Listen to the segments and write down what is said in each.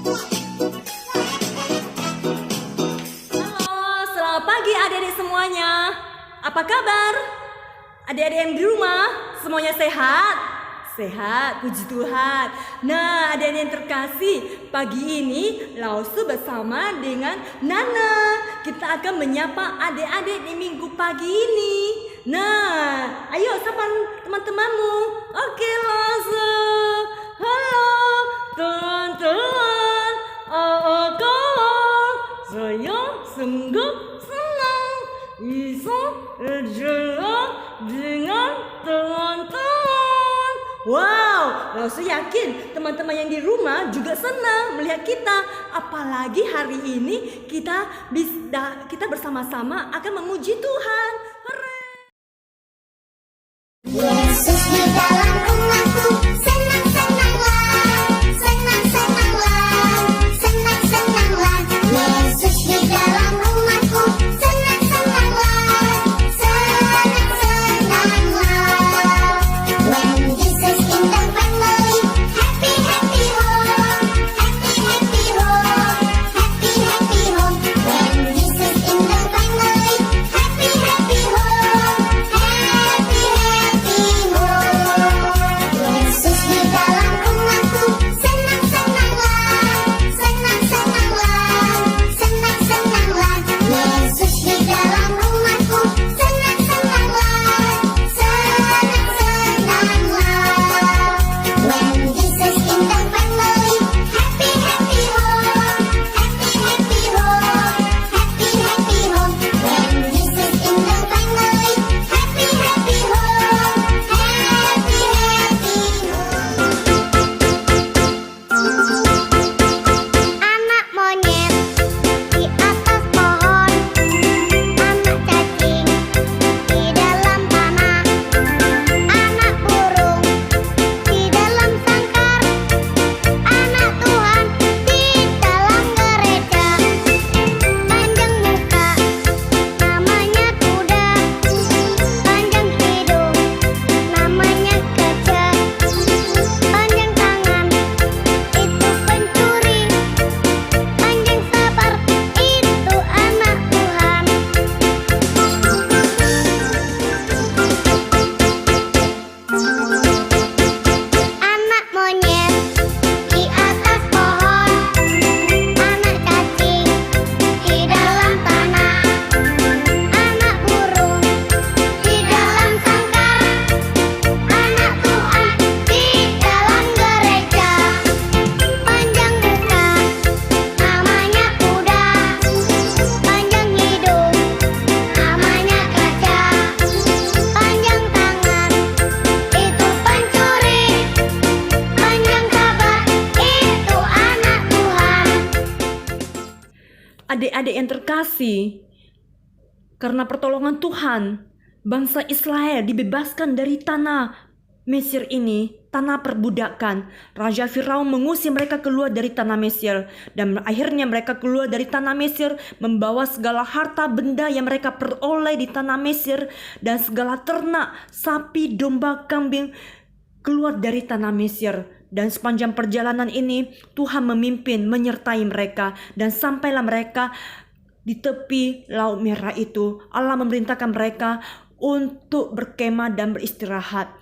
Halo, selamat pagi adik-adik semuanya. Apa kabar? Adik-adik yang di rumah, semuanya sehat? Sehat, puji Tuhan. Nah, adik-adik yang terkasih, pagi ini Lausu bersama dengan Nana. Kita akan menyapa adik-adik di minggu pagi ini. Nah, ayo sapa teman-temanmu. Oke, Lausu. Halo, teman-teman. Saya sungguh senang bisa berjalan dengan teman-teman. Wow, Lausu yakin teman-teman yang di rumah juga senang melihat kita. Apalagi hari ini kita bersama-sama akan memuji Tuhan. Hore! Yesus di dalam rumahku, senang-senanglah, senang-senanglah, senang-senanglah. Yesus di dalam rumahku, senang-senanglah, senang-senanglah. When Jesus in the family, happy happy home, happy happy home, happy happy home. When Jesus in the family, happy happy home, happy happy home. Yesus di dalam rumahku, senang-senanglah, senang-senanglah, senang-senanglah. Yesus di dalam rumahku, senang-senanglah, senang-senanglah. When Jesus in the family, happy happy home, happy happy home, happy happy home. When Jesus in the family, happy happy home, happy happy home. Anak monyet di atas pohon, anak cacing di dalam tanah, anak burung di dalam sangkar, anak Tuhan di dalam gereja. Panjang muka, namanya kuda, panjang hidung, namanya gajah, panjang tangan, itu pencuri, panjang sabar, itu anak Tuhan. Anak monyet di atas pohon, anak cacing di dalam tanah, anak burung di dalam sangkar, anak Tuhan di dalam gereja. Panjang muka, namanya kuda, panjang hidung, namanya gajah, panjang tangan, itu pencuri, panjang sabar, itu anak Tuhan. Adik-adik yang terkasih, karena pertolongan Tuhan, bangsa Israel dibebaskan dari tanah Mesir ini, tanah perbudakan. Raja Firaun mengusir mereka keluar dari tanah Mesir, dan akhirnya mereka keluar dari tanah Mesir membawa segala harta benda yang mereka peroleh di tanah Mesir dan segala ternak, sapi, domba, kambing keluar dari tanah Mesir. Dan sepanjang perjalanan ini Tuhan memimpin, menyertai mereka, dan sampailah mereka di tepi Laut Merah itu. Allah memerintahkan mereka untuk berkemah dan beristirahat.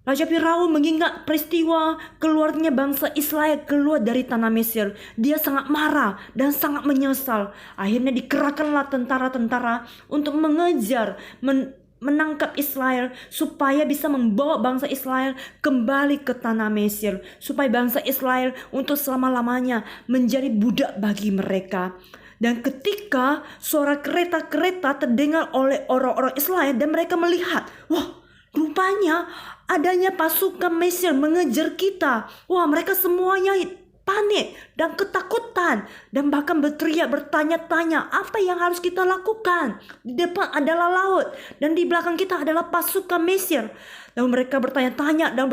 Raja Firaun mengingat peristiwa keluarnya bangsa Israel keluar dari tanah Mesir. Dia sangat marah dan sangat menyesal. Akhirnya dikerahkanlah tentara-tentara untuk mengejar, menangkap Israel supaya bisa membawa bangsa Israel kembali ke tanah Mesir, supaya bangsa Israel untuk selama-lamanya menjadi budak bagi mereka. Dan ketika suara kereta-kereta terdengar oleh orang-orang Israel dan mereka melihat, wah, rupanya adanya pasukan Mesir mengejar kita. Wah, mereka semuanya panik dan ketakutan dan bahkan berteriak, bertanya-tanya apa yang harus kita lakukan. Di depan adalah laut dan di belakang kita adalah pasukan Mesir. Lalu mereka bertanya-tanya dan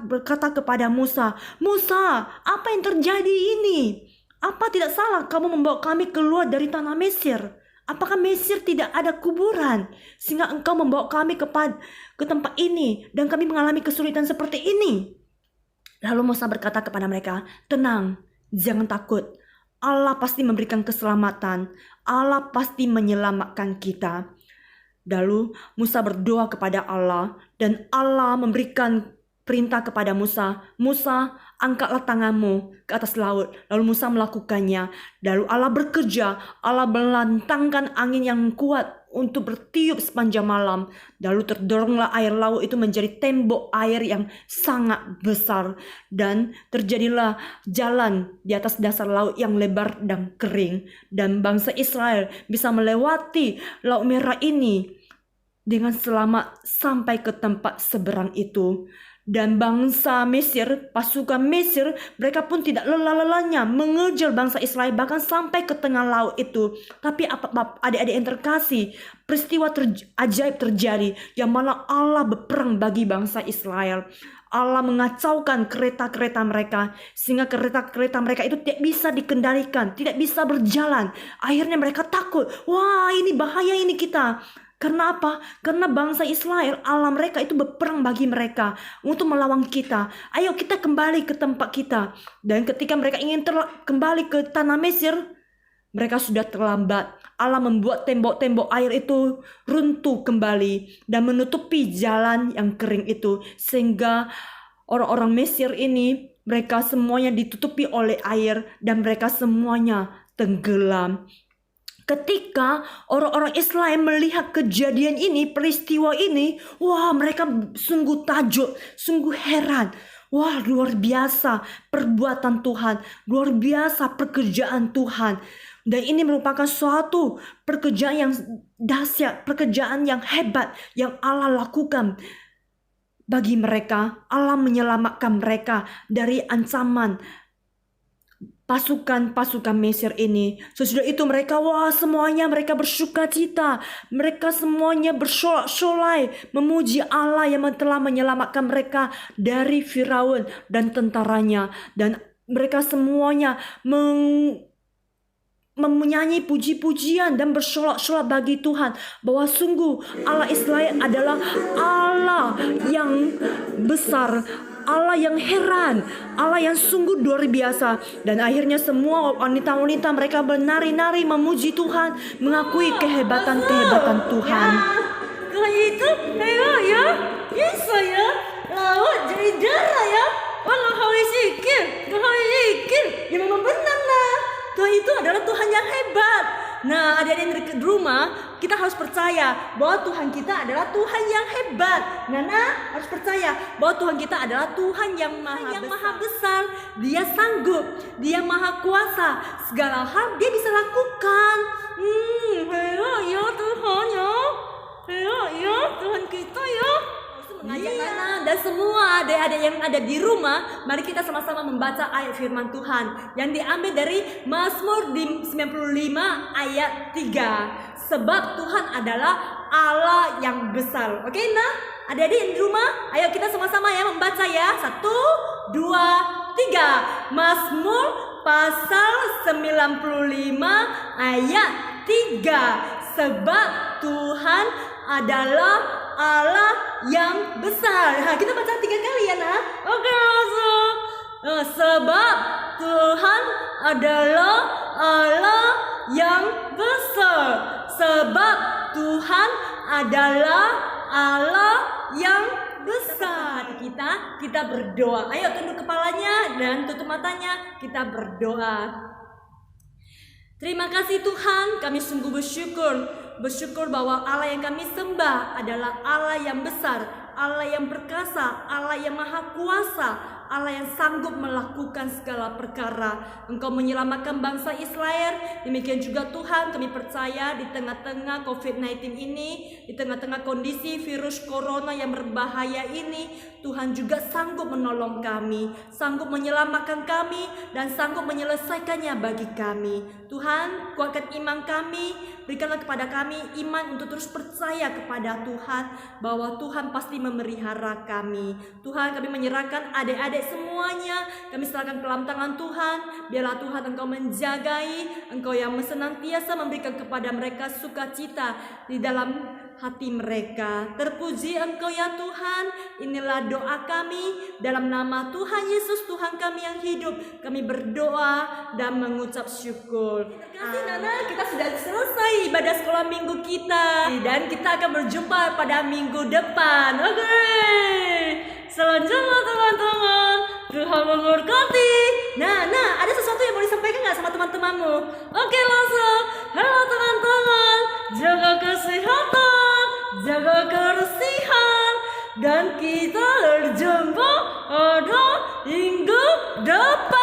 berkata kepada Musa, "Musa, apa yang terjadi ini? Apa tidak salah kamu membawa kami keluar dari tanah Mesir? Apakah Mesir tidak ada kuburan sehingga engkau membawa kami ke tempat ini dan kami mengalami kesulitan seperti ini?" Lalu Musa berkata kepada mereka, "Tenang, Jangan takut. Allah pasti memberikan keselamatan. Allah pasti menyelamatkan kita. Lalu Musa berdoa kepada Allah dan Allah memberikan perintah kepada Musa. Musa, angkatlah tanganmu ke atas laut. Lalu Musa melakukannya. Lalu Allah bekerja. Allah melantangkan angin yang kuat untuk bertiup sepanjang malam. Lalu terdoronglah air laut itu menjadi tembok air yang sangat besar. Dan terjadilah jalan di atas dasar laut yang lebar dan kering. Dan bangsa Israel bisa melewati Laut Merah ini dengan selamat sampai ke tempat seberang itu. Dan bangsa Mesir, pasukan Mesir, mereka pun tidak lelah-lelahnya mengejar bangsa Israel bahkan sampai ke tengah laut itu. Tapi adik-adik yang terkasih, peristiwa ajaib terjadi yang mana Allah berperang bagi bangsa Israel. Allah mengacaukan kereta-kereta mereka sehingga kereta-kereta mereka itu tidak bisa dikendalikan, tidak bisa berjalan. Akhirnya mereka takut, wah ini bahaya ini kita. Karena apa? Karena bangsa Israel, Allah mereka itu berperang bagi mereka untuk melawan kita. Ayo kita kembali ke tempat kita. Dan ketika mereka ingin kembali ke tanah Mesir, mereka sudah terlambat. Allah membuat tembok-tembok air itu runtuh kembali dan menutupi jalan yang kering itu. Sehingga orang-orang Mesir ini, mereka semuanya ditutupi oleh air dan mereka semuanya tenggelam. Ketika orang-orang Israel melihat kejadian ini, peristiwa ini, wah mereka sungguh takjub, sungguh heran. Wah luar biasa perbuatan Tuhan, luar biasa pekerjaan Tuhan. Dan ini merupakan suatu pekerjaan yang dahsyat, pekerjaan yang hebat yang Allah lakukan bagi mereka. Allah menyelamatkan mereka dari ancaman pasukan-pasukan Mesir ini. Sesudah itu mereka, wah semuanya mereka bersuka cita. Mereka semuanya bersorak-sorai memuji Allah yang telah menyelamatkan mereka dari Firaun dan tentaranya. Dan mereka semuanya menyanyi puji-pujian dan bersorak-sorai bagi Tuhan bahwa sungguh Allah Israel adalah Allah yang besar, Allah yang heran, Allah yang sungguh luar biasa. Dan akhirnya semua wanita-wanita mereka menari-nari memuji Tuhan, mengakui kehebatan-kehebatan Tuhan. Tuhan itu hebat ya, bisa ya, laut jadi darah ya. Walau harus zikir, ya memang benar lah. Tuhan itu adalah Tuhan yang hebat. Nah, adik-adik di rumah, kita harus percaya bahwa Tuhan kita adalah Tuhan yang hebat. Nana harus percaya bahwa Tuhan kita adalah Tuhan yang maha besar. Dia sanggup, Dia maha kuasa. Segala hal Dia bisa lakukan. Hebat ya Tuhan ya. Hebat ya Tuhan kita ya. Mengajak Nana dan semua adik-adik yang ada di rumah, mari kita sama-sama membaca ayat firman Tuhan yang diambil dari Mazmur 95 ayat 3. Sebab Tuhan adalah Allah yang besar. Oke, nah, adik-adik yang di rumah, ayo kita sama-sama ya membaca ya. 1, 2, 3. Mazmur pasal 95 ayat 3. Sebab Tuhan adalah Allah yang besar. Nah, kita baca 3 kali ya, nah. Oke, masuk. Sebab Tuhan adalah Allah yang besar. Sebab Tuhan adalah Allah yang besar. Kita berdoa. Ayo tunduk kepalanya dan tutup matanya. Kita berdoa. Terima kasih Tuhan, kami sungguh bersyukur bahwa Allah yang kami sembah adalah Allah yang besar, Allah yang perkasa, Allah yang maha kuasa, Allah yang sanggup melakukan segala perkara. Engkau menyelamatkan bangsa Israel. Demikian juga Tuhan, kami percaya di tengah-tengah COVID-19 ini, di tengah-tengah kondisi virus corona yang berbahaya ini, Tuhan juga sanggup menolong kami, sanggup menyelamatkan kami, dan sanggup menyelesaikannya bagi kami. Tuhan, kuatkan iman kami, berikanlah kepada kami iman untuk terus percaya kepada Tuhan, bahwa Tuhan pasti memelihara kami. Tuhan, kami menyerahkan adik-adik semuanya, kami serahkan ke dalam tangan Tuhan. Biarlah Tuhan Engkau menjagai, Engkau yang senantiasa memberikan kepada mereka sukacita di dalam hati mereka. Terpuji Engkau ya Tuhan. Inilah doa kami dalam nama Tuhan Yesus, Tuhan kami yang hidup. Kami berdoa dan mengucap syukur. Terima kasih Nana, kita sudah selesai ibadah sekolah minggu kita. Dan kita akan berjumpa pada minggu depan. Oke. Selanjutnya teman-teman, Tuhan memberkati. Nah, ada sesuatu yang mau disampaikan nggak sama teman-temanmu? Oke, langsung. Halo teman-teman, jaga kesehatan, jaga kebersihan, dan kita berjumpa pada minggu depan.